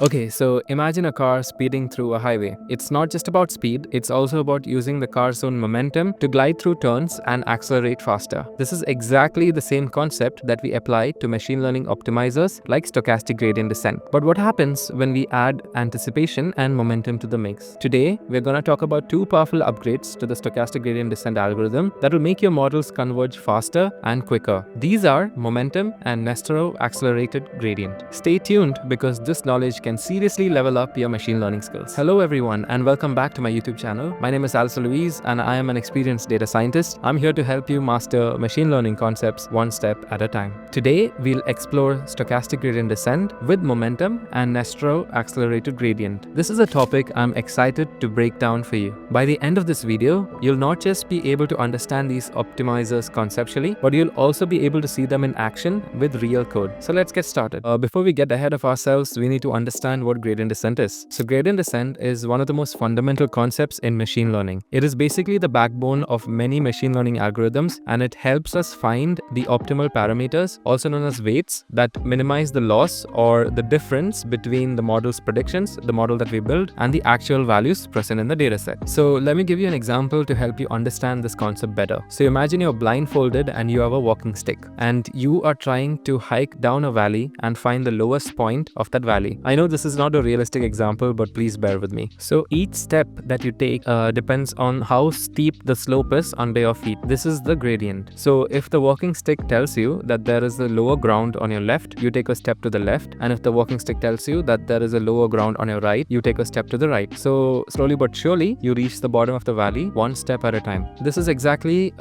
Okay, so imagine a car speeding through a highway. It's not just about speed, it's also about using the car's own momentum to glide through turns and accelerate faster. This is exactly the same concept that we apply to machine learning optimizers like stochastic gradient descent. But what happens when we add anticipation and momentum to the mix? Today, we're going to talk about two powerful upgrades to the stochastic gradient descent algorithm that will make your models converge faster and quicker. These are momentum and Nesterov accelerated gradient. Stay tuned because this knowledge can seriously level up your machine learning skills. Hello everyone and welcome back to my YouTube channel. My name is Alison Louise and I am an experienced data scientist. I'm here to help you master machine learning concepts one step at a time. Today, we'll explore stochastic gradient descent with momentum and Nesterov accelerated gradient. This is a topic I'm excited to break down for you. By the end of this video, you'll not just be able to understand these optimizers conceptually, but you'll also be able to see them in action with real code. So let's get started. Before we get ahead of ourselves, we need to understand what gradient descent is. So gradient descent is one of the most fundamental concepts in machine learning. It is basically the backbone of many machine learning algorithms, and it helps us find the optimal parameters, also known as weights, that minimize the loss or the difference between the model's predictions, the model that we build, and the actual values present in the dataset. So let me give you an example to help you understand this concept better. So imagine you're blindfolded and you have a walking stick, and you are trying to hike down a valley and find the lowest point of that valley. I know this is not a realistic example, but please bear with me. So each step that you take depends on how steep the slope is under your feet. This is the gradient. So if the walking stick tells you that there is a lower ground on your left, you take a step to the left. And if the walking stick tells you that there is a lower ground on your right, you take a step to the right. So slowly but surely, you reach the bottom of the valley one step at a time. This is exactly,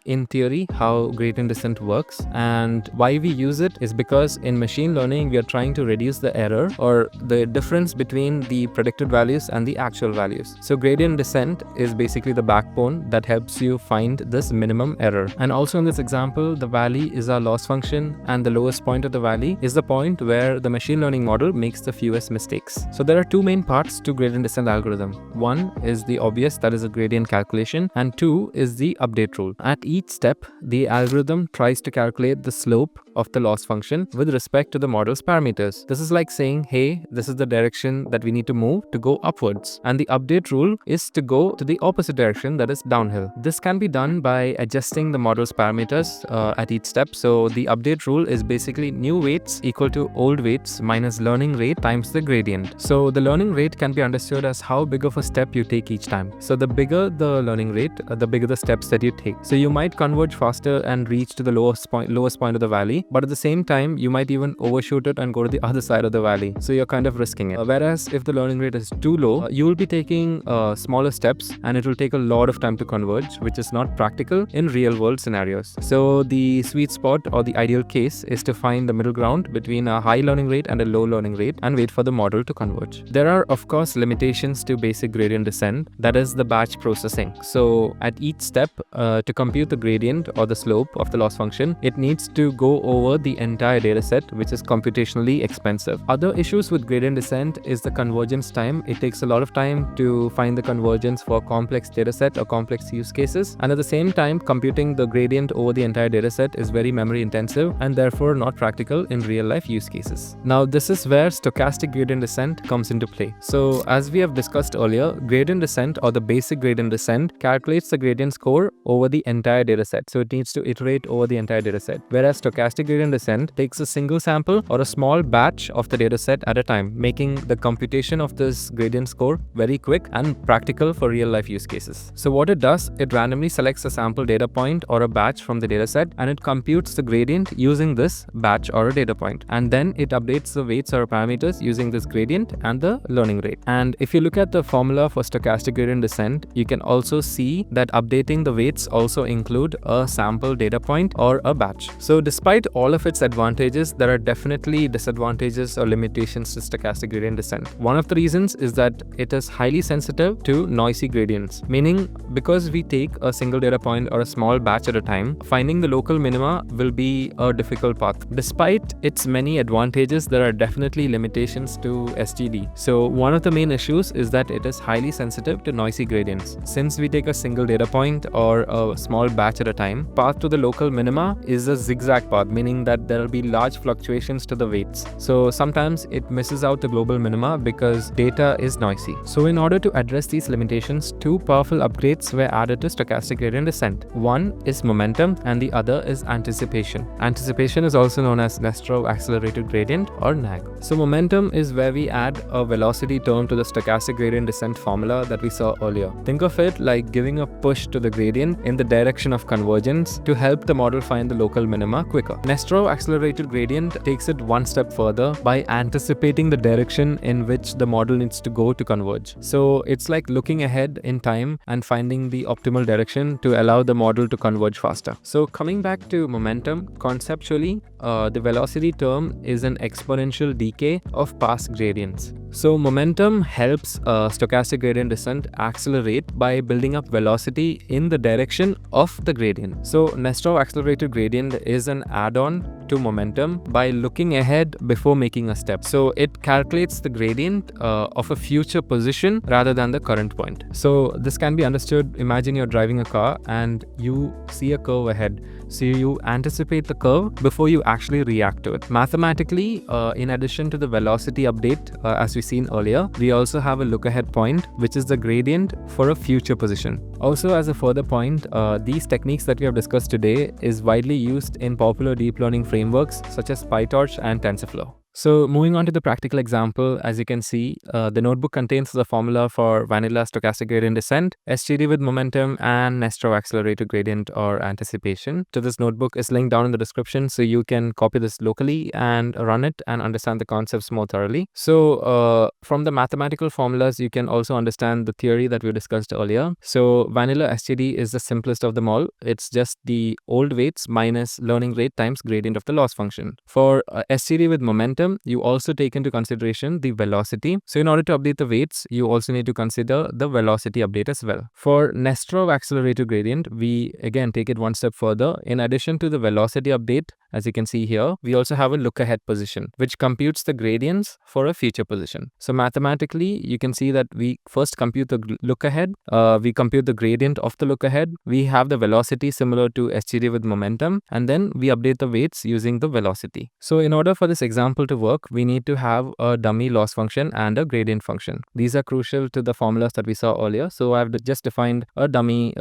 in theory, how gradient descent works. And why we use it is because in machine learning, we are trying to reduce the error or the difference between the predicted values and the actual values. So gradient descent is basically the backbone that helps you find this minimum error. And also in this example, the valley is our loss function, and the lowest point of the valley is the point where the machine learning model makes the fewest mistakes. So there are two main parts to gradient descent algorithm. One is the obvious, that is a gradient calculation, and two is the update rule. At each step, the algorithm tries to calculate the slope of the loss function with respect to the model's parameters. This is like saying, hey, this is the direction that we need to move to go upwards. And the update rule is to go to the opposite direction, that is downhill. This can be done by adjusting the model's parameters at each step. So the update rule is basically new weights equal to old weights minus learning rate times the gradient. So the learning rate can be understood as how big of a step you take each time. So the bigger the learning rate, the bigger the steps that you take. So you might converge faster and reach to the lowest point of the valley, but at the same time, you might even overshoot it and go to the other side of the valley. So you're kind of risking it. Whereas if the learning rate is too low, you will be taking smaller steps and it will take a lot of time to converge, which is not practical in real world scenarios. So the sweet spot or the ideal case is to find the middle ground between a high learning rate and a low learning rate and wait for the model to converge. There are of course limitations to basic gradient descent, that is the batch processing. So at each step, to compute the gradient or the slope of the loss function, it needs to go over the entire dataset, which is computationally expensive. Other issues with gradient descent is the convergence time. It takes a lot of time to find the convergence for complex dataset or complex use cases. And at the same time, computing the gradient over the entire dataset is very memory intensive and therefore not practical in real life use cases. Now, this is where stochastic gradient descent comes into play. So as we have discussed earlier, gradient descent or the basic gradient descent calculates the gradient score over the entire dataset. So it needs to iterate over the entire dataset. Whereas stochastic gradient descent takes a single sample or a small batch of the dataset at a time, making the computation of this gradient score very quick and practical for real life use cases. So what it does, it randomly selects a sample data point or a batch from the dataset and it computes the gradient using this batch or a data point. And then it updates the weights or parameters using this gradient and the learning rate. And if you look at the formula for stochastic gradient descent, you can also see that updating the weights also include a sample data point or a batch. So despite all of its advantages, there are definitely disadvantages or limitations to stochastic gradient descent. One of the reasons is that it is highly sensitive to noisy gradients, meaning because we take a single data point or a small batch at a time, finding the local minima will be a difficult path. Despite its many advantages, there are definitely limitations to SGD. So one of the main issues is that it is highly sensitive to noisy gradients. Since we take a single data point or a small batch at a time, path to the local minima is a zigzag path, meaning meaning that there will be large fluctuations to the weights. So sometimes it misses out the global minima because data is noisy. So in order to address these limitations, two powerful upgrades were added to stochastic gradient descent. One is momentum and the other is anticipation. Anticipation is also known as Nesterov accelerated gradient or NAG. So momentum is where we add a velocity term to the stochastic gradient descent formula that we saw earlier. Think of it like giving a push to the gradient in the direction of convergence to help the model find the local minima quicker. Nesterov accelerated gradient takes it one step further by anticipating the direction in which the model needs to go to converge. So it's like looking ahead in time and finding the optimal direction to allow the model to converge faster. So coming back to momentum, conceptually, the velocity term is an exponential decay of past gradients. So momentum helps stochastic gradient descent accelerate by building up velocity in the direction of the gradient. So Nesterov accelerated gradient is an add-on to momentum by looking ahead before making a step. So it calculates the gradient of a future position rather than the current point. So this can be understood. Imagine you're driving a car and you see a curve ahead. So you anticipate the curve before you actually react to it. Mathematically, in addition to the velocity update, as we seen earlier, we also have a look ahead point, which is the gradient for a future position. Also, as a further point, these techniques that we have discussed today is widely used in popular deep learning frameworks such as PyTorch and TensorFlow. So moving on to the practical example, as you can see, the notebook contains the formula for vanilla stochastic gradient descent, SGD with momentum, and Nesterov accelerated gradient or anticipation. So this notebook is linked down in the description, so you can copy this locally and run it and understand the concepts more thoroughly. So from the mathematical formulas, you can also understand the theory that we discussed earlier. So vanilla SGD is the simplest of them all. It's just the old weights minus learning rate times gradient of the loss function. For SGD with momentum, you also take into consideration the velocity. So in order to update the weights, you also need to consider the velocity update as well. For Nesterov accelerated gradient, we again take it one step further. In addition to the velocity update, as you can see here, we also have a look ahead position, which computes the gradients for a future position. So mathematically, you can see that we first compute the look ahead, we compute the gradient of the look ahead, we have the velocity similar to SGD with momentum, and then we update the weights using the velocity. So in order for this example to work, we need to have a dummy loss function and a gradient function. These are crucial to the formulas that we saw earlier. So I've just defined a dummy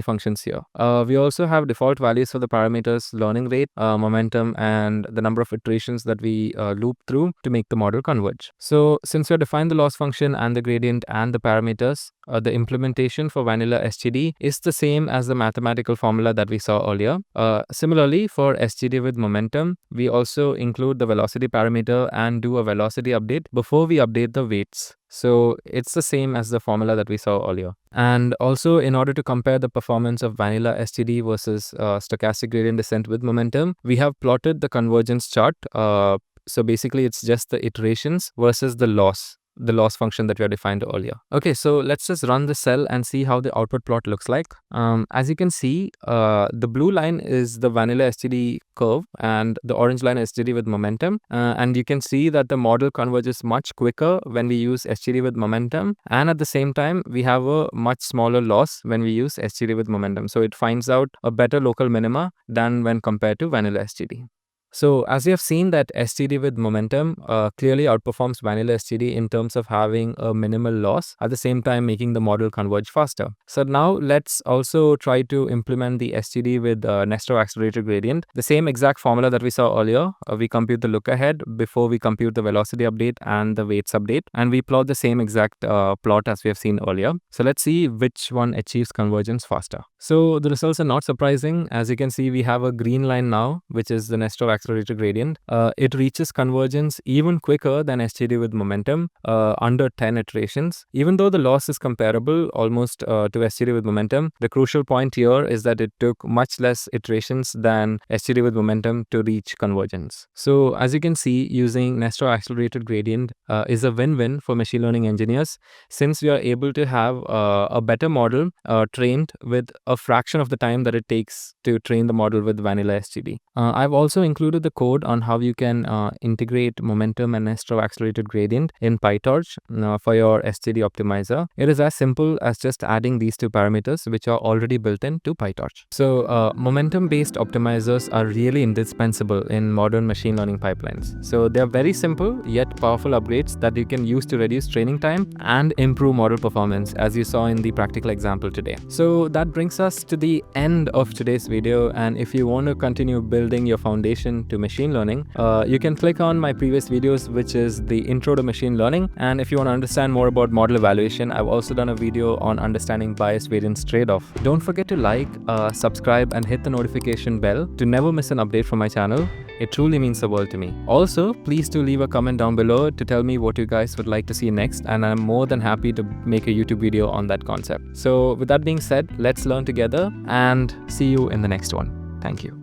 functions here. We also have default values for the parameters learning rate, momentum, and the number of iterations that we loop through to make the model converge. So since we have defined the loss function and the gradient and the parameters, the implementation for vanilla SGD is the same as the mathematical formula that we saw earlier. Similarly, for SGD with momentum, we also include the velocity parameter and do a velocity update before we update the weights. So it's the same as the formula that we saw earlier. And also, in order to compare the performance of vanilla SGD versus stochastic gradient descent with momentum, we have plotted the convergence chart. So basically, it's just the iterations versus the loss function that we have defined earlier. Okay, so let's just run the cell and see how the output plot looks like. As you can see, the blue line is the vanilla SGD curve and the orange line is SGD with momentum. And you can see that the model converges much quicker when we use SGD with momentum. And at the same time, we have a much smaller loss when we use SGD with momentum. So it finds out a better local minima than when compared to vanilla SGD. So as you have seen that SGD with momentum clearly outperforms vanilla SGD in terms of having a minimal loss, at the same time making the model converge faster. So now let's also try to implement the SGD with Nesterov accelerated gradient. The same exact formula that we saw earlier. We compute the look ahead before we compute the velocity update and the weights update. And we plot the same exact plot as we have seen earlier. So let's see which one achieves convergence faster. So the results are not surprising. As you can see, we have a green line now, which is the Nesterov accelerated gradient. It reaches convergence even quicker than SGD with momentum, under 10 iterations. Even though the loss is comparable almost to SGD with momentum, the crucial point here is that it took much less iterations than SGD with momentum to reach convergence. So as you can see, using Nesterov accelerated gradient is a win-win for machine learning engineers, since we are able to have a better model trained with a fraction of the time that it takes to train the model with vanilla SGD. I've also included included the code on how you can integrate momentum and Nesterov accelerated gradient in PyTorch for your SGD optimizer. It is as simple as just adding these two parameters which are already built into PyTorch. So momentum-based optimizers are really indispensable in modern machine learning pipelines. So they are very simple yet powerful upgrades that you can use to reduce training time and improve model performance, as you saw in the practical example today. So that brings us to the end of today's video, and if you want to continue building your foundation to machine learning, you can click on my previous videos, which is the intro to machine learning. And if you want to understand more about model evaluation, I've also done a video on understanding bias variance trade-off. Don't forget to like, subscribe and hit the notification bell to never miss an update from my channel. It truly means the world to me. Also, please do leave a comment down below to tell me what you guys would like to see next, and I'm more than happy to make a YouTube video on that concept. So with that being said, let's learn together and see you in the next one. Thank you.